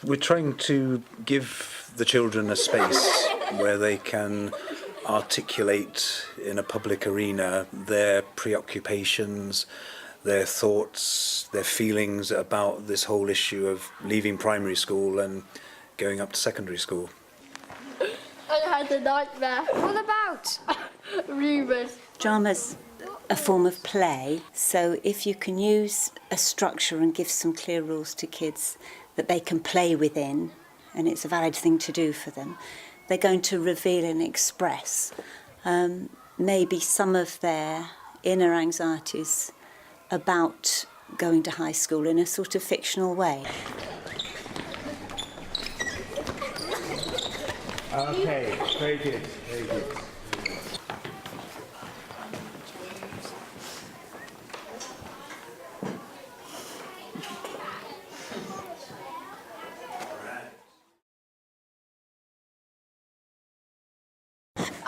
We're trying to give the children a space where they can articulate in a public arena their preoccupations, their thoughts, their feelings about this whole issue of leaving primary school and going up to secondary school. I had a nightmare. What about? Rumours. Drama's a form of play, so if you can use a structure and give some clear rules to kids that they can play within, and it's a valid thing to do for them, they're going to reveal and express maybe some of their inner anxieties about going to high school in a sort of fictional way. Okay, very good, very good.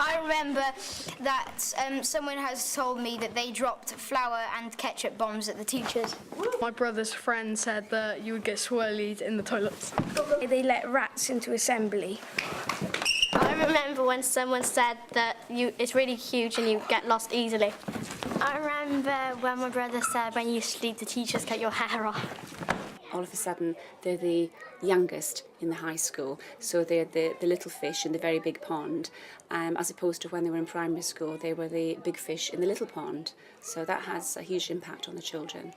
I remember that someone has told me that they dropped flour and ketchup bombs at the teachers. My brother's friend said that you would get swirlied in the toilets. They let rats into assembly. I remember when someone said that it's really huge and you get lost easily. I remember when my brother said when you sleep the teachers cut your hair off. All of a sudden they're the youngest in the high school, so they're the little fish in the very big pond, as opposed to when they were in primary school they were the big fish in the little pond. So that has a huge impact on the children.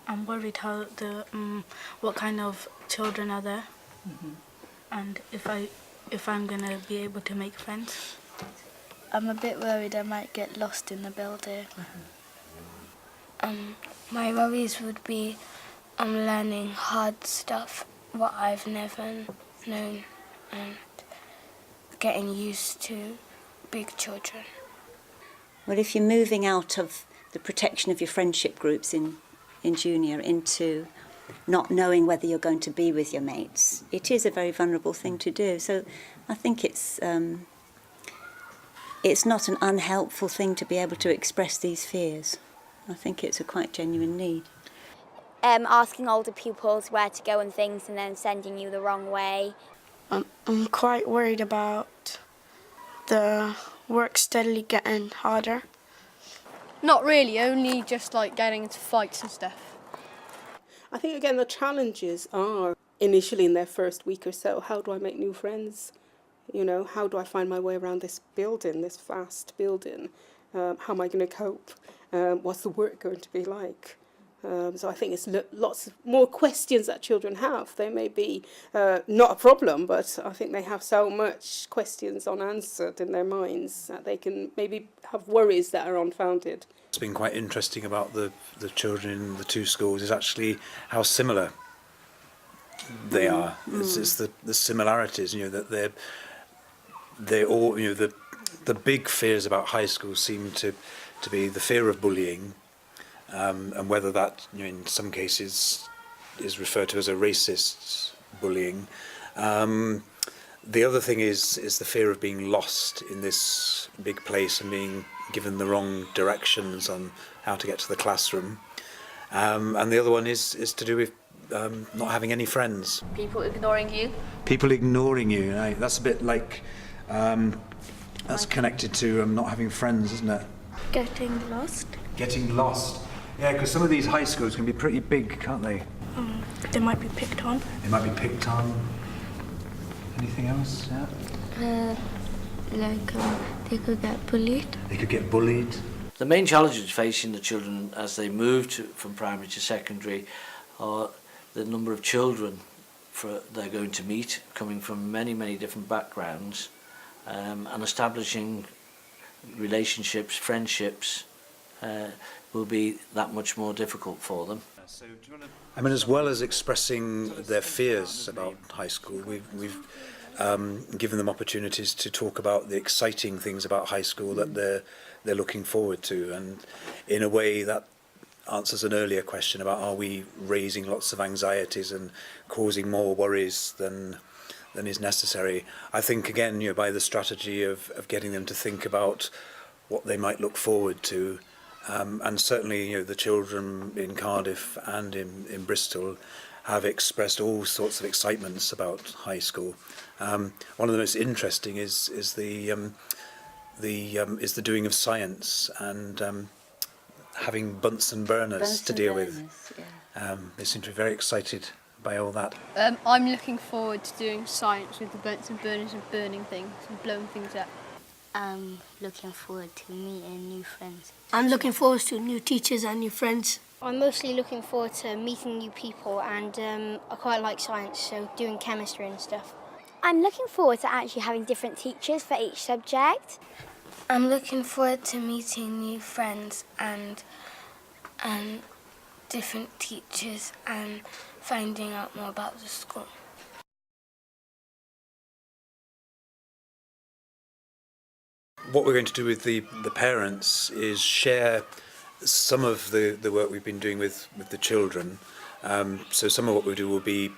I'm worried how what kind of children are there, and if I'm gonna be able to make friends. I'm a bit worried I might get lost in the building. My worries would be learning hard stuff, what I've never known, and getting used to big children. Well, if you're moving out of the protection of your friendship groups in junior into not knowing whether you're going to be with your mates, it is a very vulnerable thing to do. So I think it's not an unhelpful thing to be able to express these fears. I think it's a quite genuine need. Asking older pupils where to go and things and then sending you the wrong way. I'm quite worried about the work steadily getting harder. Not really, only just like getting into fights and stuff. I think again the challenges are initially in their first week or so, how do I make new friends? You know, how do I find my way around this building, this vast building? How am I going to cope? What's the work going to be like? So I think it's lots more questions that children have. They may be not a problem, but I think they have so much questions unanswered in their minds that they can maybe have worries that are unfounded. What's been quite interesting about the children in the two schools is actually how similar they are. It's the similarities, you know, that they all, you know, the big fears about high school seem to be the fear of bullying, and whether that, you know, in some cases is referred to as a racist bullying. The other thing is the fear of being lost in this big place and being given the wrong directions on how to get to the classroom. And the other one is to do with not having any friends. People ignoring you. People ignoring you. Right? That's a bit like, that's connected to not having friends, isn't it? Getting lost. Getting lost. Yeah, because some of these high schools can be pretty big, can't they? They might be picked on. They might be picked on. Anything else? Yeah. They could get bullied. They could get bullied. The main challenges facing the children as they move from primary to secondary are the number of children they're going to meet, coming from many, many different backgrounds, and establishing relationships, friendships, will be that much more difficult for them. I mean, as well as expressing their fears about high school, we've given them opportunities to talk about the exciting things about high school that they're looking forward to, and in a way that answers an earlier question about are we raising lots of anxieties and causing more worries than is necessary. I think again, you know, by the strategy of getting them to think about what they might look forward to, And certainly, you know, the children in Cardiff and in Bristol have expressed all sorts of excitements about high school. One of the most interesting is the doing of science and having Bunsen burners to deal with. Yeah. They seem to be very excited by all that. I'm looking forward to doing science with the Bunsen burners and burning things and blowing things up. I'm looking forward to meeting new friends. I'm looking forward to new teachers and new friends. I'm mostly looking forward to meeting new people, and I quite like science, so doing chemistry and stuff. I'm looking forward to actually having different teachers for each subject. I'm looking forward to meeting new friends and different teachers and finding out more about the school. What we're going to do with the parents is share some of the work we've been doing with the children. So some of what we do will be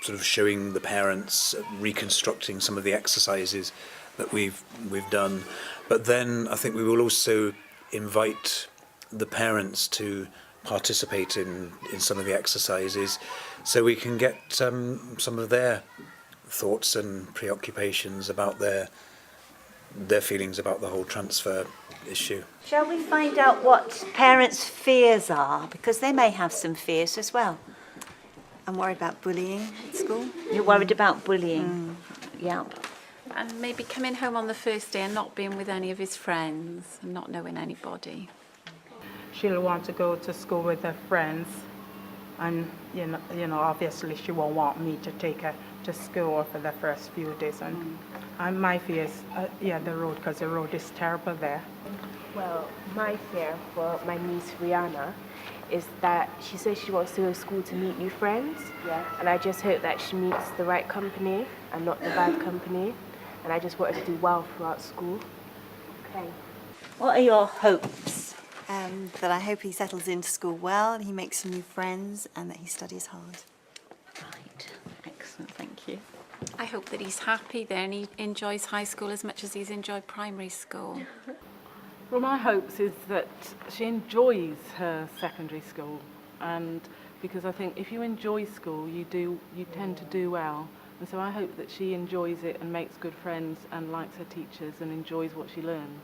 sort of showing the parents, reconstructing some of the exercises that we've done. But then I think we will also invite the parents to participate in some of the exercises, so we can get some of their thoughts and preoccupations about their feelings about the whole transfer issue. Shall we find out what parents' fears are? Because they may have some fears as well. I'm worried about bullying at school. You're worried about bullying? Yeah. And maybe coming home on the first day and not being with any of his friends and not knowing anybody. She'll want to go to school with her friends, and you know obviously she won't want me to take her to school for the first few days. And my fear is the road, because the road is terrible there. Well, my fear for my niece Rihanna is that she says she wants to go to school to meet new friends. Yeah. And I just hope that she meets the right company and not the bad company. And I just want her to do well throughout school. Okay. What are your hopes? That I hope he settles into school well, he makes some new friends, and that he studies hard. Right. Excellent. Thank you. I hope that he's happy there and he enjoys high school as much as he's enjoyed primary school. Well, my hopes is that she enjoys her secondary school, and because I think if you enjoy school, you tend to do well. And so I hope that she enjoys it and makes good friends and likes her teachers and enjoys what she learns.